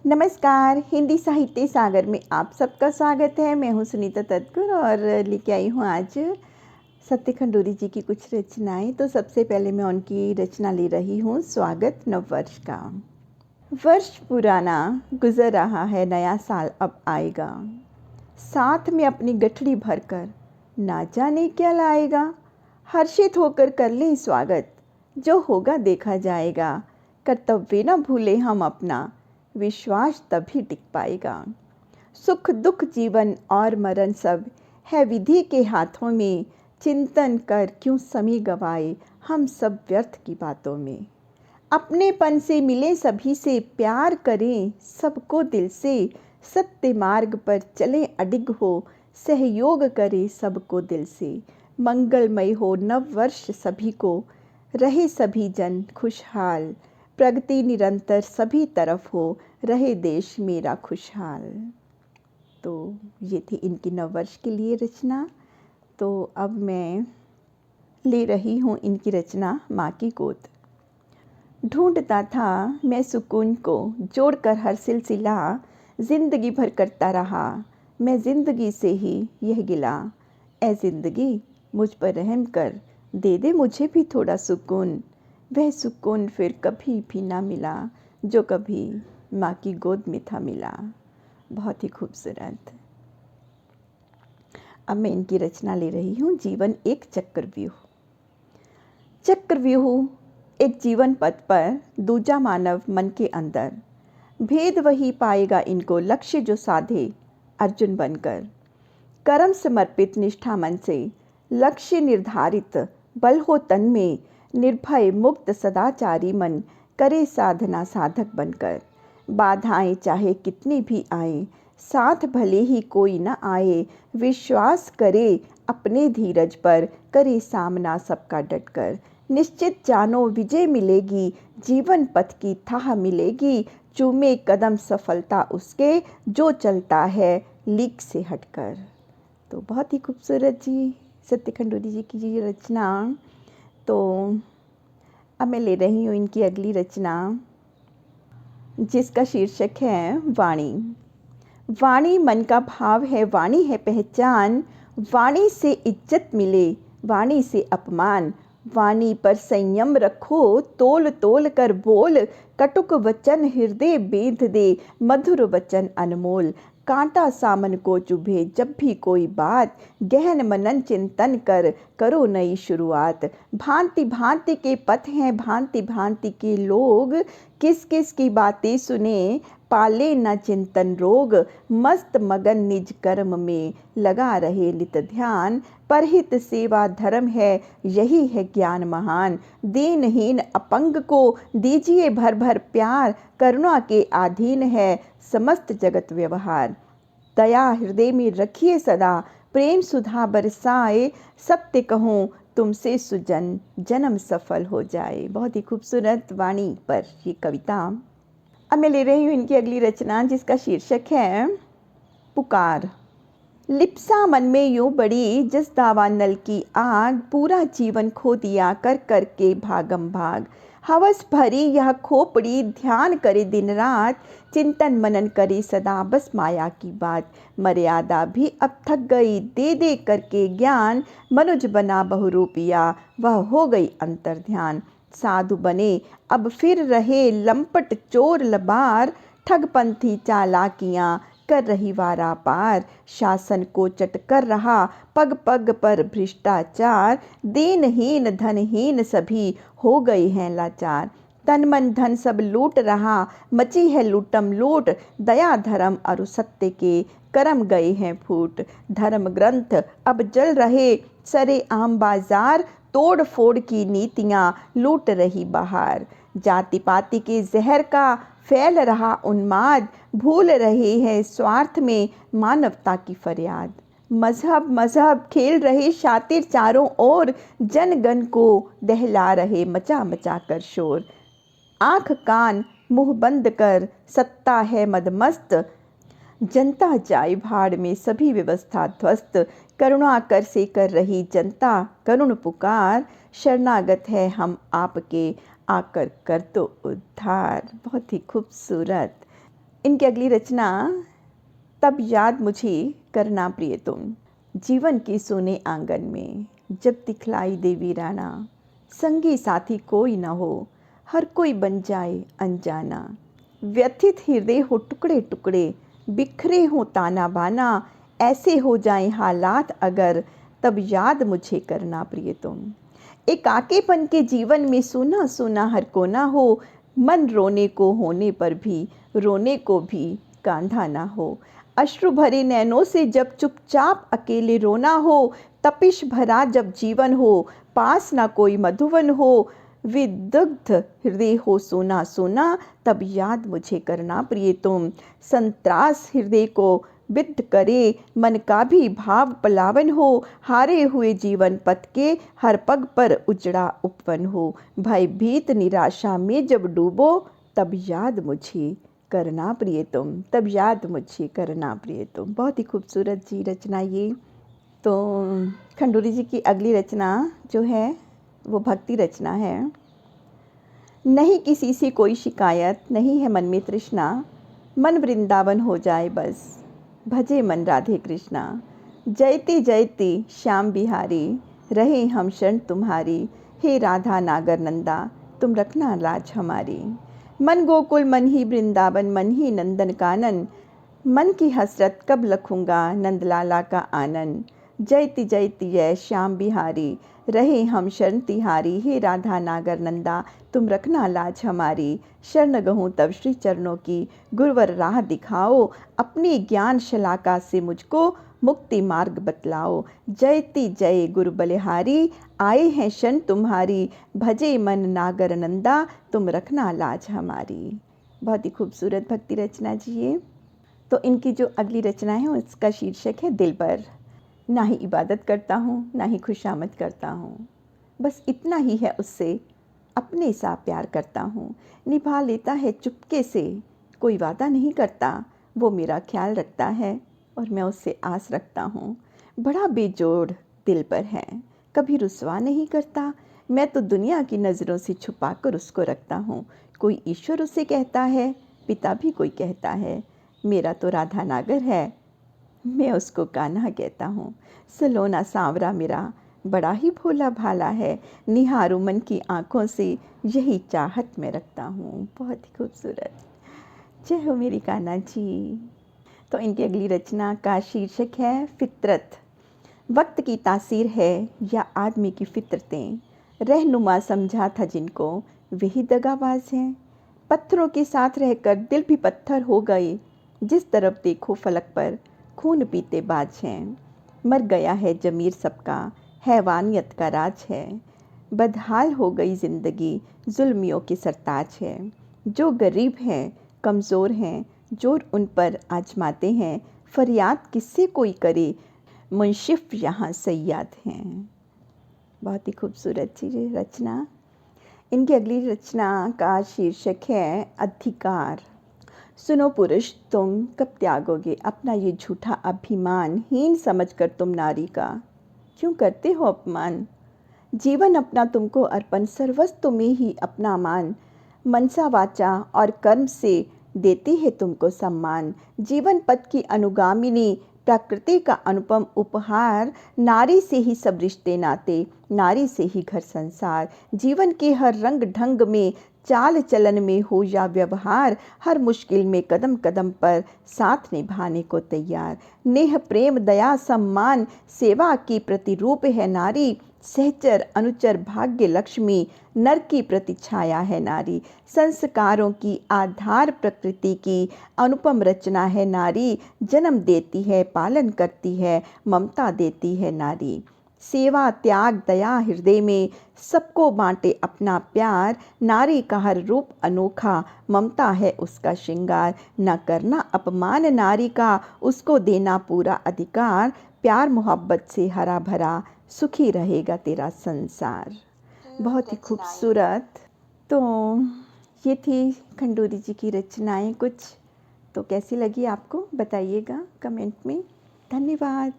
नमस्कार, हिंदी साहित्य सागर में आप सबका स्वागत है। मैं हूँ सुनीता तटकर और लेके आई हूँ आज सत्य खंडूरी जी की कुछ रचनाएं। तो सबसे पहले मैं उनकी रचना ले रही हूँ, स्वागत नववर्ष का। वर्ष पुराना गुजर रहा है, नया साल अब आएगा, साथ में अपनी गठड़ी भरकर ना जाने क्या लाएगा। हर्षित होकर कर लें स्वागत, जो होगा देखा जाएगा। कर्तव्य न भूले हम अपना, विश्वास तभी टिक पाएगा। सुख दुख जीवन और मरण सब है विधि के हाथों में, चिंतन कर क्यों समय गवाए हम सब व्यर्थ की बातों में। अपनेपन से मिले सभी से, प्यार करें सबको दिल से, सत्य मार्ग पर चले अडिग हो, सहयोग करें सबको दिल से। मंगलमय हो नव वर्ष सभी को, रहे सभी जन खुशहाल, प्रगति निरंतर सभी तरफ हो, रहे देश मेरा खुशहाल। तो ये थी इनकी नववर्ष के लिए रचना। तो अब मैं ले रही हूँ इनकी रचना, माँ की गोद। ढूंढता था मैं सुकून को, जोड़कर हर सिलसिला, जिंदगी भर करता रहा मैं जिंदगी से ही यह गिला। ऐ जिंदगी मुझ पर रहम कर, दे दे मुझे भी थोड़ा सुकून। वह सुकून फिर कभी भी ना मिला, जो कभी माँ की गोद में था मिला। बहुत ही खूबसूरत। अब मैं इनकी रचना ले रही हूँ, जीवन एक चक्रव्यूह। चक्रव्यूह एक जीवन पथ पर, दूजा मानव मन के अंदर। भेद वही पाएगा इनको, लक्ष्य जो साधे अर्जुन बनकर। कर्म समर्पित निष्ठा मन से, लक्ष्य निर्धारित बल हो तन में। निर्भय मुक्त सदाचारी मन, करे साधना साधक बनकर। बाधाएं चाहे कितनी भी आए, साथ भले ही कोई न आए। विश्वास करे अपने धीरज पर, करे सामना सबका डटकर। निश्चित जानो विजय मिलेगी, जीवन पथ की थाह मिलेगी। चूमे कदम सफलता उसके, जो चलता है लीक से हटकर। तो बहुत ही खूबसूरत जी सत्य खंडूरी जी की ये रचना। तो अब मैं ले रही हूँ इनकी अगली रचना, जिसका शीर्षक है वाणी। वाणी मन का भाव है, वाणी है पहचान। वाणी से इज्जत मिले, वाणी से अपमान। वाणी पर संयम रखो, तोल तोल कर बोल। कटुक वचन हृदय बेध दे, मधुर वचन अनमोल। कांटा सामन को चुभे जब भी कोई बात, गहन मनन चिंतन कर करो नई शुरुआत। भांति भांति के पथ हैं, भांति भांति के लोग, किस किस की बातें सुने पाले न चिंतन रोग। मस्त मगन निज कर्म में, लगा रहे नित ध्यान। परहित सेवा धर्म है, यही है ज्ञान महान। दीनहीन अपंग को दीजिए भर भर प्यार, करुणा के अधीन है समस्त जगत व्यवहार। दया हृदय में रखिए सदा, प्रेम सुधा बरसाए। सत्य कहूँ तुमसे सुजन, जन्म सफल हो जाए। बहुत ही खूबसूरत वाणी पर ये कविता। अब मैं ले रही हूँ इनकी अगली रचना, जिसका शीर्षक है पुकार। लिप्सा मन में यूं बड़ी, जिस दावा नल की आग। पूरा जीवन खो दिया कर कर के भागम भाग। हवस भरी यह खोपड़ी, ध्यान करे दिन रात। चिंतन मनन करे सदा, बस माया की बात। मर्यादा भी अब थक गई, दे दे करके ज्ञान। मनुज बना बहुरूपिया, वह हो गई अंतर ध्यान। साधु बने अब फिर रहे लंपट चोर लबार। ठगपंथी चालाकियाँ कर रही वारा पार। शासन को चट कर रहा पग पग पर भ्रष्टाचार। दीनहीन धनहीन सभी हो गए हैं लाचार। तन मन धन सब लूट रहा, मची है लूटम लूट। दया धर्म और सत्य के कर्म गए हैं फूट। धर्म ग्रंथ अब जल रहे सरे आम बाजार। तोड़ फोड़ की नीतियाँ लूट रही बहार। जाति पाति के जहर का फैल रहा उन्माद। भूल रहे हैं स्वार्थ में मानवता की फरियाद। मजहब मजहब खेल रहे शातिर चारों ओर। जनगण को दहला रहे मचा मचा कर शोर। आँख कान मुंह बंद कर सत्ता है मदमस्त। जनता जाए भाड़ में सभी व्यवस्था ध्वस्त। करुणा कर से कर रही जनता करुण पुकार। शरणागत है हम आपके, आकर कर दो उद्धार। बहुत ही खूबसूरत। इनकी अगली रचना, तब याद मुझे करना प्रिय तुम, जीवन के सोने आंगन में जब दिखलाई दे वीराना, संगी साथी कोई न हो, हर कोई बन जाए अनजाना, व्यथित हृदय हो टुकड़े टुकड़े, बिखरे हो ताना बाना, ऐसे हो जाए हालात अगर, तब याद मुझे करना प्रिय तुम। एकाकीपन के जीवन में सूना सूना हर कोना हो, मन रोने को होने पर भी रोने को भी कांधा ना हो, अश्रु भरे नैनों से जब चुपचाप अकेले रोना हो, तपिश भरा जब जीवन हो, पास ना कोई मधुवन हो, विदग्ध हृदय हो सोना सोना, तब याद मुझे करना प्रिय तुम। संत्रास हृदय को विद्ध करे, मन का भी भाव पलावन हो, हारे हुए जीवन पथ के हर पग पर उजड़ा उपवन हो, भयभीत निराशा में जब डूबो, तब याद मुझे करना प्रिय तुम, तब याद मुझे करना प्रिय तुम। बहुत ही खूबसूरत जी रचना ये। तो खंडूरी जी की अगली रचना जो है वो भक्ति रचना है। नहीं किसी से कोई शिकायत, नहीं है मन में तृष्णा, मन वृंदावन हो जाए बस, भजे मन राधे कृष्णा, जयति जयति श्याम बिहारी, रहे हम शरण तुम्हारी, हे राधा नागर नंदा, तुम रखना लाज हमारी। मन गोकुल मन ही वृंदावन, मन ही नंदन कानन, मन की हसरत कब लखूंगा नंदलाला का आनंद, जयति जयति जय श्याम बिहारी, रहे हम शरण तिहारी, हे राधा नागर नंदा, तुम रखना लाज हमारी। शरण गहूँ तब श्री चरणों की, गुरुवर राह दिखाओ, अपनी ज्ञान शलाका से मुझको मुक्ति मार्ग बतलाओ, जयति जय गुरु बलिहारी, आए हैं शरण तुम्हारी, भजे मन नागर नंदा, तुम रखना लाज हमारी। बहुत ही खूबसूरत भक्ति रचना जी ये। तो इनकी जो अगली रचना है उसका शीर्षक है दिल पर। ना ही इबादत करता हूँ, ना ही खुशामद करता हूँ, बस इतना ही है उससे अपने सा प्यार करता हूँ, निभा लेता है चुपके से, कोई वादा नहीं करता, वो मेरा ख्याल रखता है और मैं उससे आस रखता हूँ, बड़ा बेजोड़ दिल पर है, कभी रुसवा नहीं करता, मैं तो दुनिया की नज़रों से छुपा कर उसको रखता हूँ, कोई ईश्वर उसे कहता है, पिता भी कोई कहता है, मेरा तो राधा नागर है, मैं उसको कान्हा कहता हूँ, सलोना सांवरा मेरा बड़ा ही भोला भाला है, निहारू मन की आँखों से यही चाहत में रखता हूँ। बहुत ही खूबसूरत, जय हो मेरी कान्हा जी। तो इनकी अगली रचना का शीर्षक है फितरत। वक्त की तासीर है या आदमी की फितरतें, रहनुमा समझा था जिनको वही दगाबाज हैं, पत्थरों के साथ रहकर दिल भी पत्थर हो गए, जिस तरफ देखो फलक पर खून पीते बाज हैं, मर गया है जमीर सबका, हैवानियत का राज है, बदहाल हो गई ज़िंदगी जुल्मियों के सरताज है, जो गरीब हैं कमज़ोर हैं जोर उन पर आजमाते हैं, फरियाद किससे कोई करे मुंशिफ यहाँ सयाद हैं। बहुत ही खूबसूरत चीज़ रचना। इनकी अगली रचना का शीर्षक है अधिकार। सुनो पुरुष, तुम कब त्यागोगे अपना ये झूठा अभिमान, हीन समझकर तुम नारी का क्यों करते हो अपमान, जीवन अपना तुमको अर्पण, सर्वस्व में ही अपना मान, मनसा वाचा और कर्म से देती है तुमको सम्मान, जीवन पथ की अनुगामिनी, प्रकृति का अनुपम उपहार, नारी से ही सब रिश्ते नाते, नारी से ही घर संसार, जीवन के हर रंग ढंग में, चाल चलन में हो या व्यवहार, हर मुश्किल में कदम कदम पर साथ निभाने को तैयार, नेह प्रेम दया सम्मान सेवा की प्रतिरूप है नारी, सहचर अनुचर भाग्य लक्ष्मी, नर की प्रतिछाया है नारी, संस्कारों की आधार प्रकृति की अनुपम रचना है नारी, जन्म देती है पालन करती है ममता देती है नारी, सेवा त्याग दया हृदय में सबको बांटे अपना प्यार, नारी का हर रूप अनोखा ममता है उसका श्रृंगार, न करना अपमान नारी का उसको देना पूरा अधिकार, प्यार मोहब्बत से हरा भरा सुखी रहेगा तेरा संसार। बहुत ही खूबसूरत। तो ये थी खंडूरी जी की रचनाएं कुछ। तो कैसी लगी आपको बताइएगा कमेंट में। धन्यवाद।